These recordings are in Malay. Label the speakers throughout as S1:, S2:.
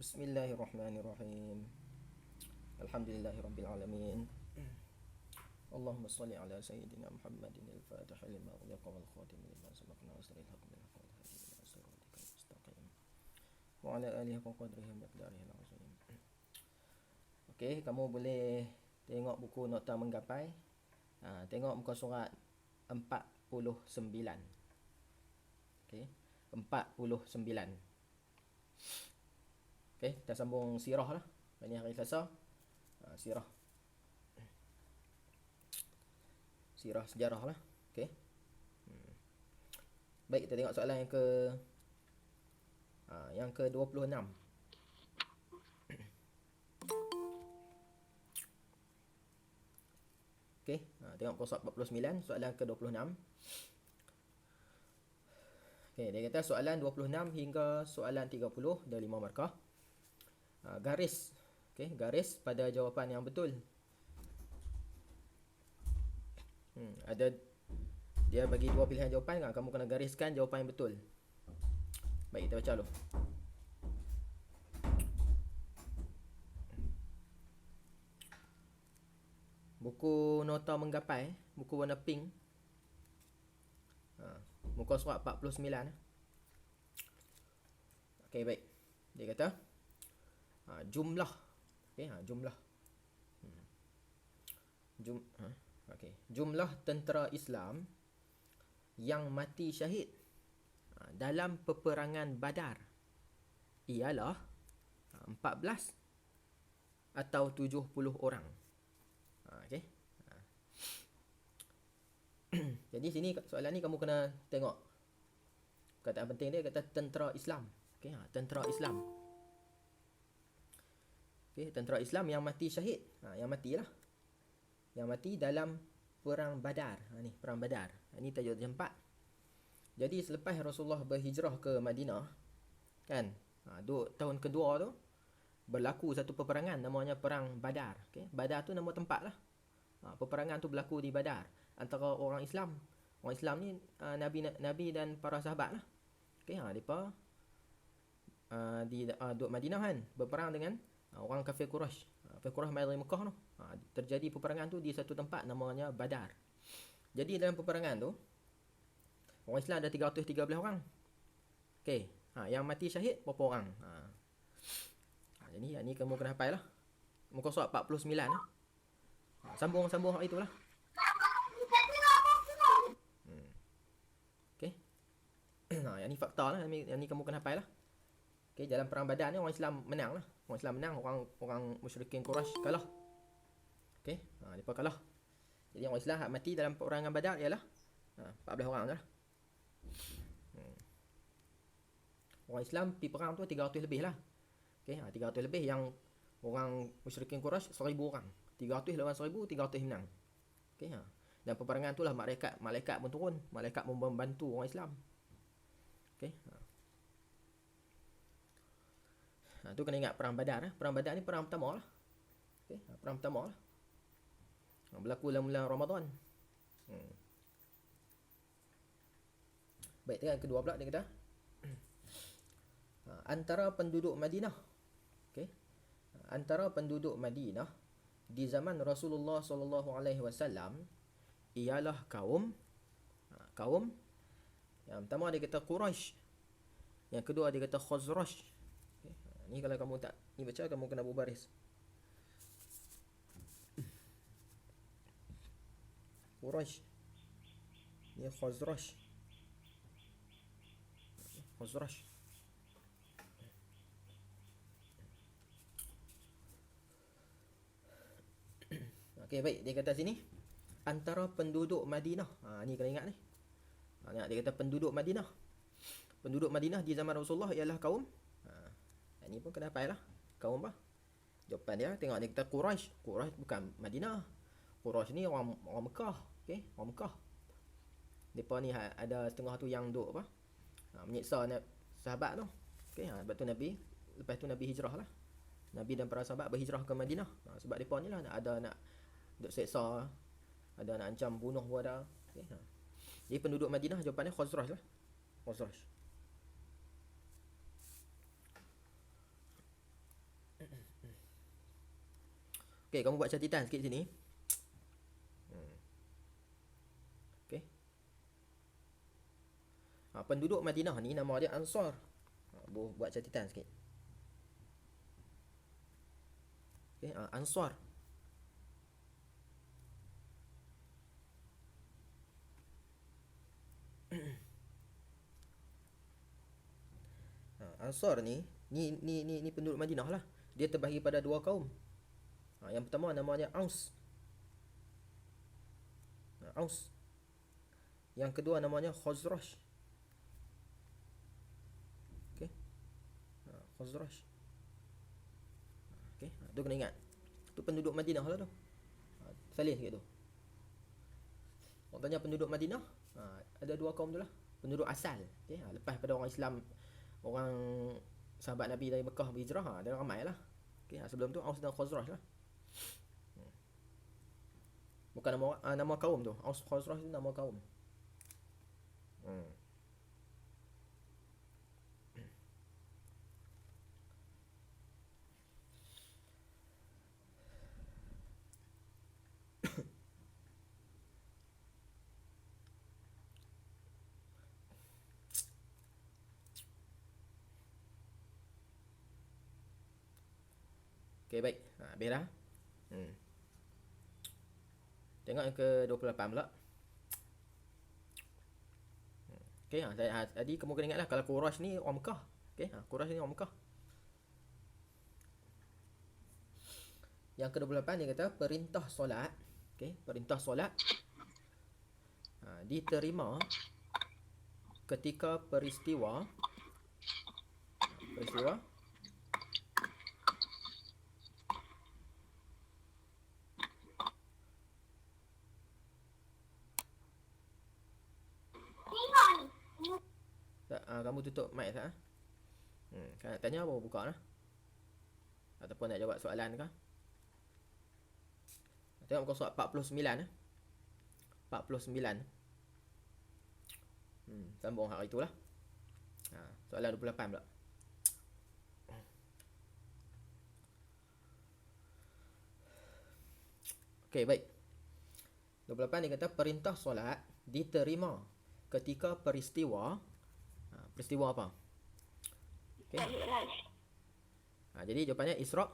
S1: Bismillahirrahmanirrahim. Alhamdulillahirabbil alamin. Allahumma shalli ala sayyidina Muhammadin al-fatih lima ughliqa wal khatim lima sabaq nasril haqq bil haqq wal hadi ila siratikal mustaqim. Wa ala alihi wa qadrihi wa miqdarihi al-azim. Okey, kamu boleh tengok buku nota menggapai. Tengok muka surat 49. Okey, 49. Okey, kita sambung sirah lah. Ini hari Selasa. Sirah. Sirah sejarah lah. Okey. Baik, kita tengok soalan yang ke 26. Okey, tengok muka surat 49, soalan ke 26. Okey, dia kata soalan 26 hingga soalan 30 ada 5 markah. Garis. Okey, garis pada jawapan yang betul. Ada dia bagi dua pilihan jawapan kan, kamu kena gariskan jawapan yang betul. Baik, kita baca dulu. Buku nota menggapai, buku warna pink. Muka surat 49. Okey, baik. Dia kata jumlah. Okey, jumlah. Okey, jumlah tentera Islam yang mati syahid dalam peperangan Badar ialah 14 atau 70 orang. Okey. Jadi sini soalan ni kamu kena tengok perkataan penting dia, kata tentera Islam. Okey, tentera Islam. Okey, tentera Islam yang mati syahid. Yang matilah. Yang mati dalam perang Badar. Ni perang Badar. Ini tajuk tempat. Jadi selepas Rasulullah berhijrah ke Madinah, kan? Tahun kedua tu berlaku satu peperangan namanya perang Badar. Okey, Badar tu nama tempat lah. Peperangan tu berlaku di Badar antara orang Islam. Orang Islam ni Nabi dan para sahabat lah. Okey, depa duduk Madinah kan, berperang dengan orang kafir Quraisy. Kafir Quraisy mai dari Mekah tu. Terjadi peperangan tu di satu tempat namanya Badar. Jadi dalam peperangan tu orang Islam ada 313 orang. Okey, yang mati syahid berapa orang? Jadi ni kamu kena hafal lah. Muka surat 49 lah. Sambung itulah. Okey. Yang ni fakta lah, yang ni kamu kena hafal lah. Okey, dalam perang Badar ni orang Islam menang lah. Orang Islam menang, orang musyrikin Quraisy kalah. Okey, depa kalah. Jadi orang Islam hak mati dalam peperangan Badar ialah 14 orang dah. Orang Islam pergi perang tu 300 lebih lah. Okey, 300 lebih, yang orang musyrikin Quraisy 1000 orang. 300 lawan 1000, 300 menang. Okey, dan peperangan tu lah malaikat pun turun, malaikat membantu orang Islam. Okey. Tu kena ingat perang Badar lah. Perang Badar ni perang pertama lah. Okey, perang pertama lah. Berlaku dalam bulan Ramadan. Baik, tengah kedua pula dia kata antara penduduk Madinah. Okey. Antara penduduk Madinah di zaman Rasulullah sallallahu alaihi wasallam ialah kaum yang pertama dia kata Quraisy. Yang kedua dia kata Khazraj. Okay. Ni kalau kamu tak ni baca, kamu kena berbaris. Quraisy. Ni Khazraj. Khazraj. Okey, baik, dia kata sini antara penduduk Madinah. Ni kena ingat ni. Dia kata penduduk Madinah. Penduduk Madinah di zaman Rasulullah ialah kaum. Ni pun kena hafal lah. Kaum apa? Jawapan dia, tengok dia kata Quraisy. Quraisy bukan Madinah. Quraisy ni orang Mekah. Okey, orang Mekah. Depa ni ada setengah tu yang duk apa? Menyiksa sahabat tu. Okey, lepas tu Nabi hijrah lah. Nabi dan para sahabat berhijrah ke Madinah. Sebab depa ni lah ada nak duk seksa, ada nak ancam bunuh pun ada. Okay. Jadi penduduk Madinah jawapannya Khazraj lah. Khazraj. Okey, kamu buat catatan sikit sini. Okey. Penduduk Madinah ni nama dia Ansar. Buat catatan sikit. Okey, Ansar. Ansar ni penduduk Madinah lah. Dia terbahagi pada dua kaum. Yang pertama namanya Aus. Aus. Yang kedua namanya Khazraj. Okey. Khazraj. Okey, tu kena ingat. Tu penduduk Madinah lah tu. Salih sikit tu. Orang tanya penduduk Madinah, ada dua kaum tu lah. Penduduk asal. Okey, lepas pada orang Islam, orang sahabat Nabi dari Mekah berhijrah, ada ramai lah. Okey, sebelum tu Aus dan Khazraj lah. Bukan nama kaum tu. Aus Khazraj tu nama kaum. Okey, baik. Habis dah. Tengok yang ke-28 pula. Okey, tadi kamu kena ingatlah kalau Quraisy ni orang Mekah. Okey, Quraisy ni orang Mekah. Yang ke-28 dia kata perintah solat. Okey, perintah solat diterima ketika peristiwa kamu tutup mic tak? Kalau nak tanya baru buka lah. Ataupun nak jawab soalan ke? Tengok muka surat 49 49. Sambung hari itulah. Soalan 28 pula. Okey, baik. 28 dia kata perintah solat diterima ketika peristiwa. Peristiwa apa? Okey. Jadi jawapannya Isra.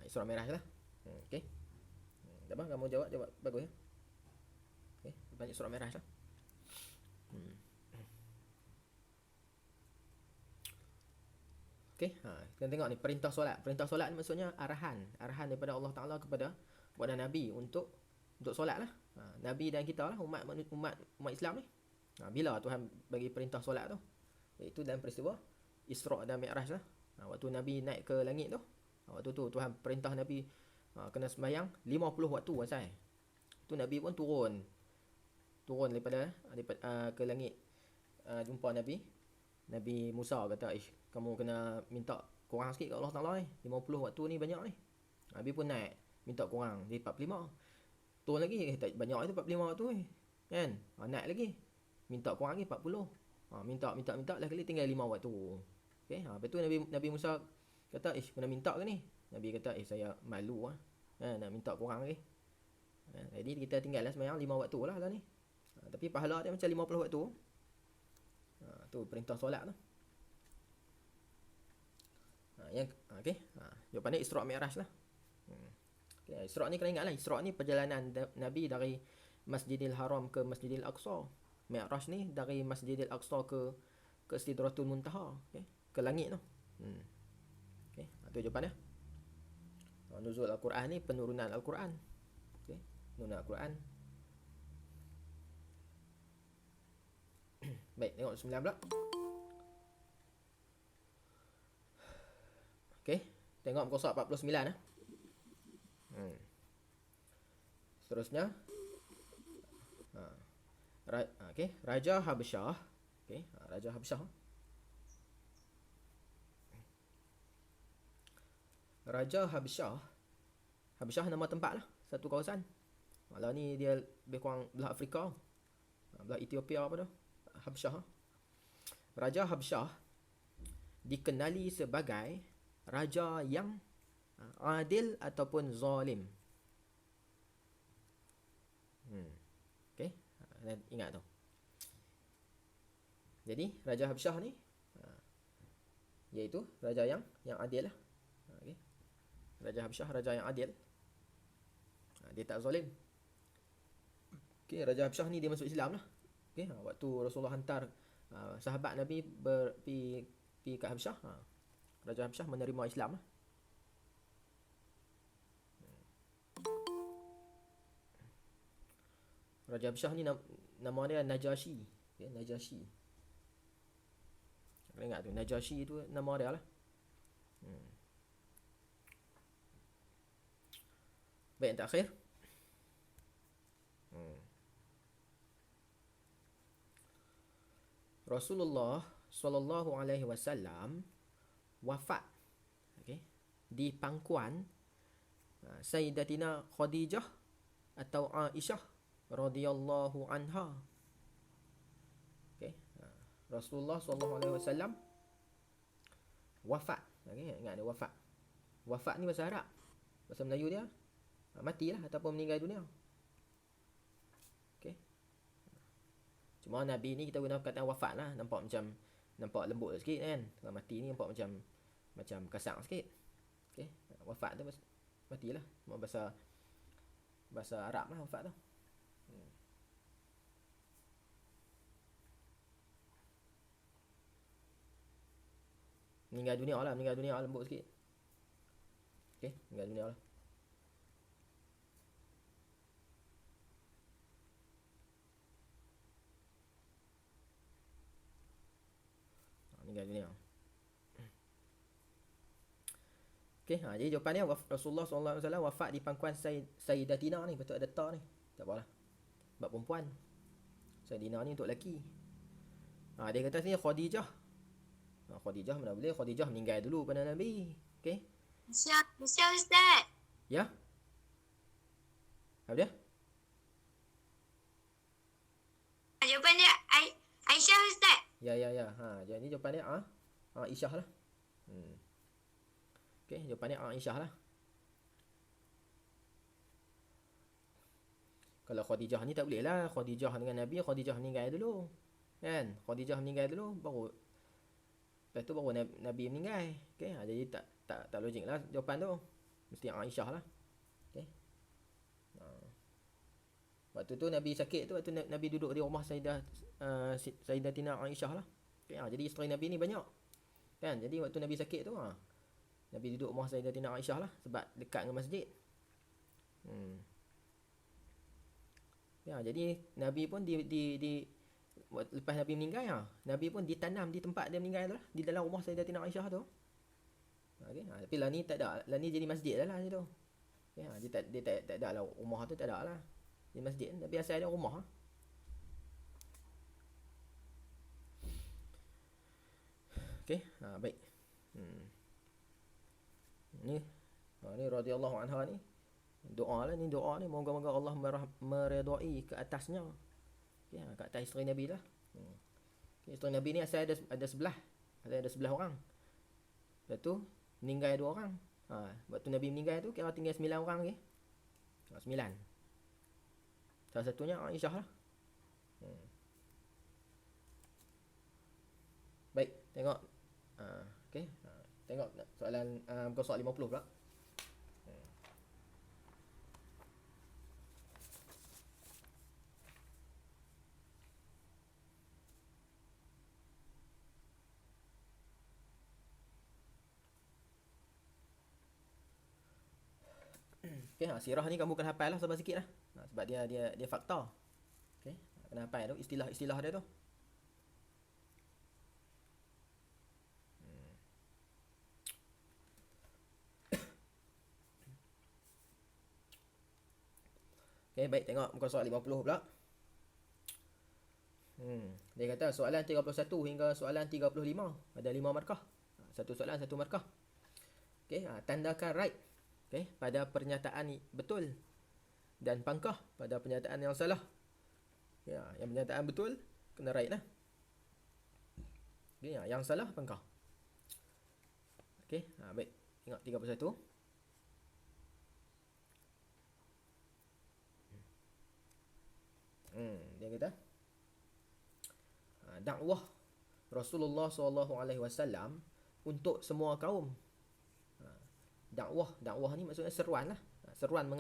S1: Isra Mi'raj lah. Okey. Tak apa, kamu jawab bagus ya. Okey, jawapannya Isra Mi'raj lah. Okey, kita tengok ni perintah solat. Perintah solat ni maksudnya arahan daripada Allah Taala kepada Nabi untuk solat lah. Nabi dan kita lah, umat Islam ni. Bila Tuhan bagi perintah solat tu? Iaitu dalam peristiwa Isra dan Mi'raj lah. Waktu Nabi naik ke langit tu, waktu tu Tuhan perintah Nabi kena sembahyang 50 waktu asal. Tu Nabi pun turun daripada ke langit, jumpa Nabi Musa, kata kamu kena minta kurang sikit kat Allah Taala ni, 50 waktu ni banyak ni. Nabi pun naik minta kurang jadi 45. Turun lagi tak banyak itu 45 waktu ni kan. Naik lagi minta kurang lagi 40. Minta lah kali tinggal 5 waktu. Okey, lepas tu Nabi Musa kata, kena minta ke ni? Nabi kata, saya malu lah. Nak minta kurang lagi. Jadi kita tinggal lah semayang 5 waktu lah ni. Tapi pahala dia macam 50 waktu. Tu perintah solat tu. Okey. Jawapannya Isra Mi'raj lah. Okay, Isra ni kena ingat lah. Isra ni perjalanan Nabi dari Masjidil Haram ke Masjidil Aqsa. Mi'raj ni dari Masjidil Aqsa ke Sidratul Muntaha, okay? Ke langit tu. Okay, tu jawapan dia. Nuzul Al-Quran ni penurunan Al-Quran. Okay, penurunan Al-Quran. Baik, tengok 9 pula. Okay, tengok muka surat 49 lah. Seterusnya Raja Habsyah. Raja Habsyah. Raja Habsyah. Habsyah nama tempat lah, satu kawasan. Malah ni dia lebih kurang belah Afrika, belah Ethiopia apa tu. Habsyah. Raja Habsyah dikenali sebagai raja yang Adil ataupun zalim. Okey. Ingat tu. Jadi Raja Habsyah ni iaitu raja yang adil lah. Okey. Raja Habsyah raja yang adil. Dia tak zalim. Okey, Raja Habsyah ni dia masuk Islam lah. Okey, waktu Rasulullah hantar sahabat Nabi pergi ke Habsyah, Raja Habsyah menerima Islam lah. Raja Habsyah ni nama dia Najashi. Okay, Najashi. Kau ingat tu, Najashi tu nama dia lah. Baik, yang terakhir. Rasulullah sallallahu alaihi wasallam wafat, okey, di pangkuan Sayyidatina Khadijah atau Aisyah radhiyallahu anha. Okey, Rasulullah sallallahu alaihi wasallam wafat. Okey, ingat dia wafat. Wafat ni bahasa Arab. Bahasa Melayu dia matilah ataupun meninggal dunia. Okey. Cuma Nabi ni kita guna perkataan wafat lah, nampak lembut sikit kan. Kalau mati ni nampak macam kasar sikit. Okey, wafat tu matilah. Cuma bahasa Arab lah wafat tu. Meninggal dunia lah, lembut sikit. Okey, meninggal dunia lah. Meninggal dunia. Okey, jadi jawapan dia Rasulullah SAW wafat di pangkuan Sayyidatina ni. Betul ada ta ni. Tak apalah. Sebab perempuan. Sayyidina ni untuk lelaki. Dia kata sini Khadijah. Khadijah mana boleh. Khadijah meninggal dulu pada Nabi. Okey.
S2: Bisa Ustaz.
S1: Ya. Apa dia?
S2: Jawapan dia Aisyah Ustaz.
S1: Ya. Jadi jawapan dia Aisyah lah. Okey, jawapan dia Aisyah lah. Kalau Khadijah ni tak boleh lah. Khadijah dengan Nabi, Khadijah meninggal dulu. Kan? Khadijah meninggal dulu baru lepas tu baru Nabi meninggal. Okey, jadi tak logik lah jawapan tu. Mesti Aisyah lah. Okey. Waktu tu Nabi sakit tu, waktu Nabi duduk di rumah Sayyidatina Aisyah lah. Okay, jadi isteri Nabi ni banyak. Kan? Jadi waktu Nabi sakit tu, Nabi duduk rumah Sayyidatina Aisyah lah. Sebab dekat dengan masjid. Ya, jadi Nabi pun lepas Nabi meninggal, Nabi pun ditanam di tempat dia meninggal tu lah. Di dalam rumah Sayyidatina Aisyah tu. Okay, tapi lah ni tak ada. Lah ni jadi masjid lah situ. Ya, dia tak ada lah. Rumah tu tak ada lah. Di masjid. Tapi asal ada rumah. Okey, baik. Ni radhiyallahu anha ni. Doa lah ni, moga-moga Allah meredai ke atasnya. Okey, ke atas isteri Nabi lah. Okay, isteri Nabi ni asal ada 11. Asal ada 11 orang. Lepas tu meninggal 2 orang. Waktu Nabi meninggal tu kira tinggal 9 orang lagi. 9. Salah satunya Aisyah lah. Baik, tengok. Okey. Tengok soalan muka surat 50 pula. Okey, sirah ni kamu kena hafal lah sabar sikit lah. Sebab dia fakta. Okey, kena hafal tu istilah dia tu. Okey, baik, tengok muka surat 50 pula. Dia kata soalan 31 hingga soalan 35 ada 5 markah. Satu soalan, satu markah. Okey, tandakan right. Okey, pada pernyataan betul dan pangkah pada pernyataan yang salah. Ya, yang pernyataan betul kena right lah. Okey, yang salah pangkah. Okey, baik. Tengok 31. Dia kata dakwah Rasulullah SAW untuk semua kaum. Dakwah ni maksudnya seruan lah. Seruan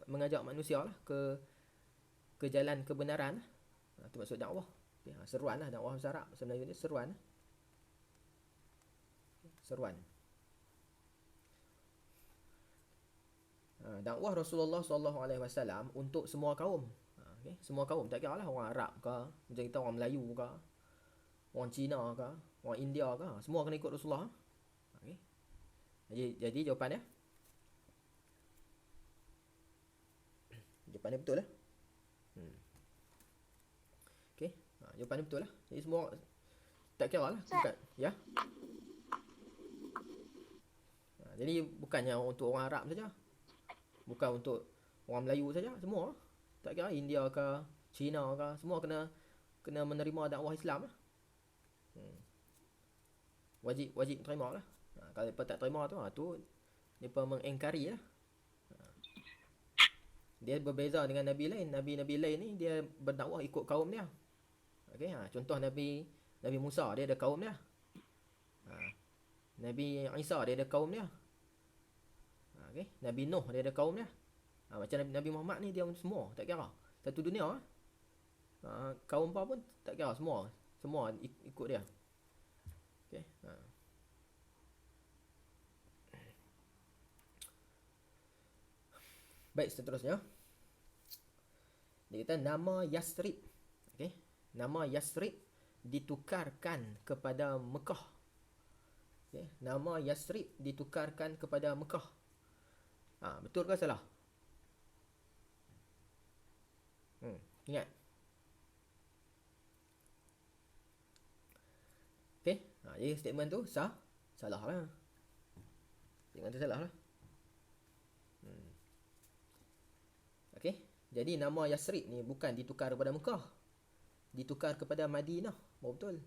S1: mengajak manusia lah ke jalan kebenaran lah. Itu maksud dakwah. Seruan lah, dakwah bahasa Arab sebenarnya ni seruan. Seruan. Dakwah Rasulullah SAW untuk semua kaum. Okay? Semua kaum, tak kira lah orang Arab ke, macam kita orang Melayu ke, orang Cina ke, orang India ke, semua kena ikut Rasulullah. Okay? Jadi jawapan dia, jawapan dia betul lah. Okay? Jawapan dia betul lah. Jadi semua tak kira lah. Bukan, ya. Jadi bukannya untuk orang Arab saja, bukan untuk orang Melayu saja, semua tak kira India ke, Cina ke, semua kena menerima dakwah Islam lah. Wajib terima lah. Kalau mereka tak terima tu mereka mengingkari lah. Dia berbeza dengan Nabi lain. Nabi lain ni dia berdakwah ikut kaum dia. Okay, contoh Nabi Musa, dia ada kaum dia. Nabi Isa, dia ada kaum dia. Okay, Nabi Nuh, dia ada kaum dia. Macam Nabi Muhammad ni, dia semua tak kira, satu dunia kaum apa pun tak kira, semua ikut dia. Okay. Baik, seterusnya dia kata nama Yasrib. Okay, nama Yasrib ditukarkan kepada Mekah. Okay, nama Yasrib ditukarkan kepada Mekah. Betul ke salah? Ingat. Okay, jadi statement tu salah lah. Statement tu salah lah. Okay, jadi nama Yasrib ni bukan ditukar kepada Mekah, ditukar kepada Madinah. Betul.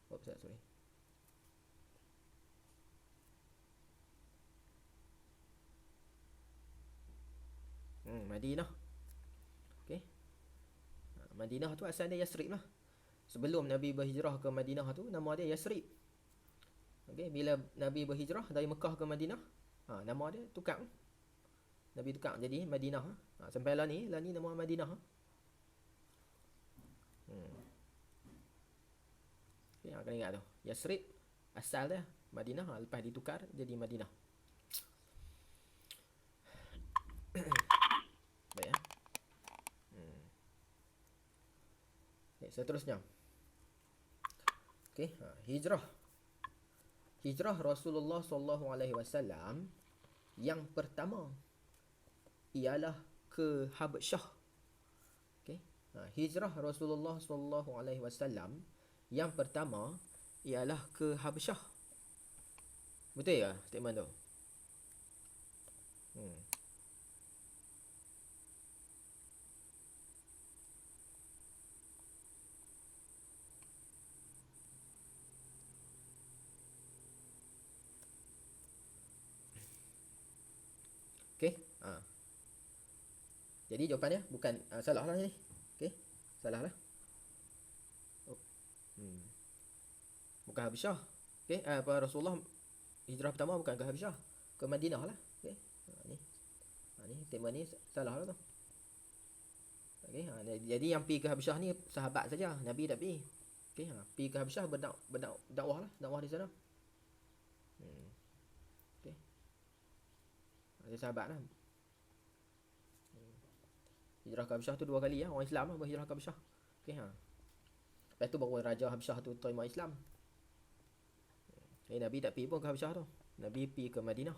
S1: Sorry. Madinah. Okay. Madinah tu asal dia Yasrib lah. Sebelum Nabi berhijrah ke Madinah tu, nama dia Yasrib. Okay, bila Nabi berhijrah dari Mekah ke Madinah, nama dia tukar. Nabi tukar jadi Madinah. Sampai lah ni nama Madinah. Okay, kena ingat tu. Yasrib asal dia Madinah, lepas ditukar jadi Madinah. Baik ya. Okay, seterusnya. Okay, Hijrah Rasulullah SAW yang pertama ialah ke Habsyah. Okay, hijrah Rasulullah SAW yang pertama ialah ke Habsyah. Betul ya statement tu? Okay. Jadi jawapannya bukan salah lah ni. Okay, salah lah. Bukan Habsyah. Okay, Rasulullah hijrah pertama bukan ke Habsyah, ke Madinah lah. Okay. Ni statement ni salah lah tu. Okay, jadi yang pergi ke Habsyah ni sahabat saja, Nabi tak pergi. Okay, pergi ke Habsyah berdakwah lah, dakwah di sana. Okay. Ada sahabat lah. Hijrah ke Habsyah tu 2 kali ya, orang Islam lah berhijrah ke Habsyah. Okay, lepas tu baru Raja Habsyah tu terima Islam. Nabi tak pergi pun ke Habsyah tu. Nabi pergi ke Madinah.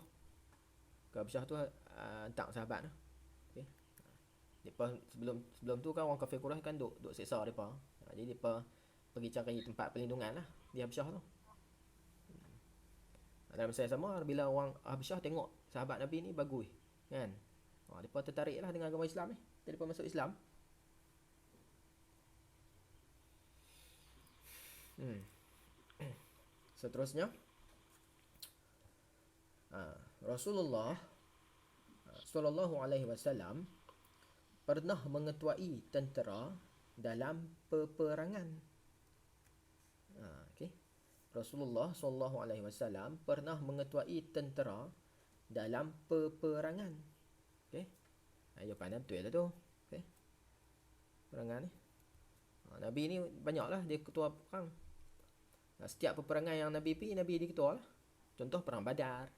S1: Ke Habsyah tu hantar sahabat lah. Okay. Depa sebelum tu kan orang kafir Quraisy kan duk seksa depa. Jadi depa pergi cari tempat perlindungan lah di Habsyah tu. Dalam masa yang sama, bila orang Habsyah tengok sahabat Nabi ni bagus kan, depa tertarik lah dengan agama Islam ni. Depa masuk Islam. Seterusnya, Rasulullah sallallahu alaihi wasallam pernah mengetuai tentera dalam peperangan. Okey. Rasulullah SAW pernah mengetuai tentera dalam peperangan. Okey. Jawapan betul lah tu. Okey. Peperangan ni. Nabi ni banyaklah dia ketua perang. Setiap peperangan yang Nabi pergi, Nabi dia ketua lah. Contoh perang Badar,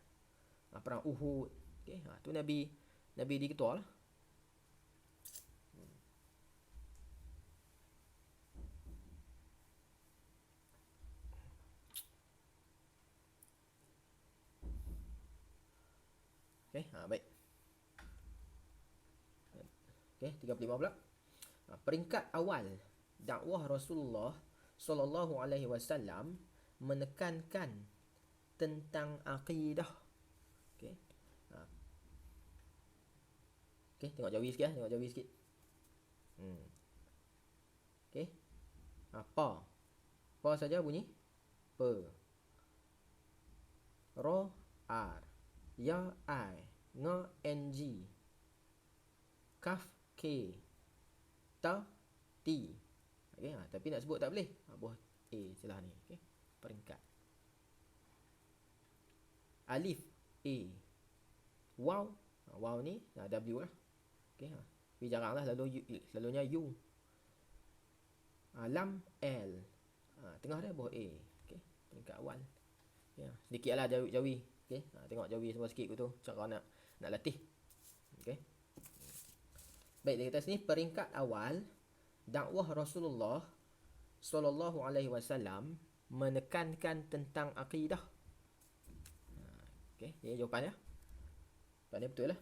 S1: perang Uhud. Okey, tu Nabi dia ketua lah. Okey, baik. Okey, 35 pula. Peringkat awal dakwah Rasulullah sallallahu alaihi wasallam menekankan tentang akidah. Okey. Okey, tengok Jawi sikit, tengok Jawi sikit. Okey. Pa saja bunyi pe. Ro r. Ya I. Nga ng. Kaf k. Ta t. Okey, tapi nak sebut tak boleh. Buah a celah ni. Okey. Peringkat. Alif a. Waw. Waw ni w lah. Okey, tapi jaranglah selalunya u. Lam l. Tengah dia buah a. Okey, peringkat awal. Ya, sedikitlah Jawi. Okey, tengok Jawi semua sikit tu cara nak latih. Okey. Baik, di atas ni peringkat awal dakwah Rasulullah sallallahu alaihi wasallam menekankan tentang akidah. Okey, ini jawapannya. Jawapannya betul lah.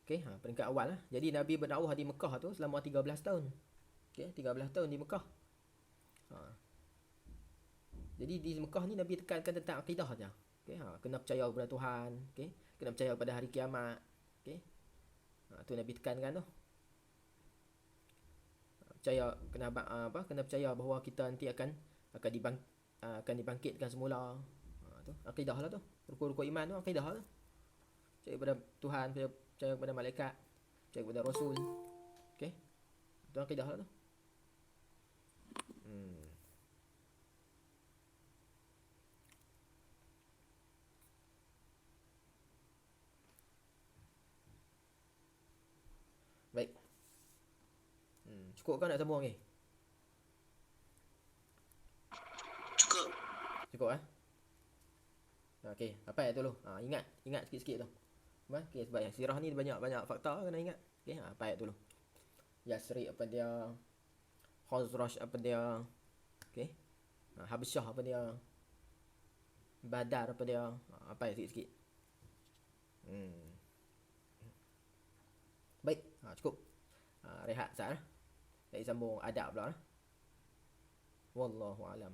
S1: Okey, peringkat awal lah. Jadi Nabi berdakwah di Mekah tu selama 13 tahun. Okey, 13 tahun di Mekah. Jadi di Mekah ni Nabi tekankan tentang akidah saja. Okey, kena percaya kepada Tuhan, okey, kena percaya pada hari kiamat. Okey. Tu Nabi tekankan tu. Percaya kena percaya bahawa kita nanti akan dibangkitkan semula. Tu akidah lah tu. Rukun-rukun iman tu akidah lah tu. Percaya kepada Tuhan, percaya kepada malaikat, percaya kepada Rasul. Okey. Itu akidah lah tu. Baik. Cukup kan nak sambung lagi? Cukup Okey, apa ayat tu dulu? Ingat sikit-sikit tu. Okey, sebab yang sirah ni banyak fakta kena ingat. Okey, apa ayat tu dulu? Yasri apa dia? Khazraj apa dia? Okey. Habsyah apa dia? Badar apa dia? Apa ayat sikit-sikit. Baik, cukup. Rehat sat lah. Baik, sambung adab pula lah. Wallahu alam.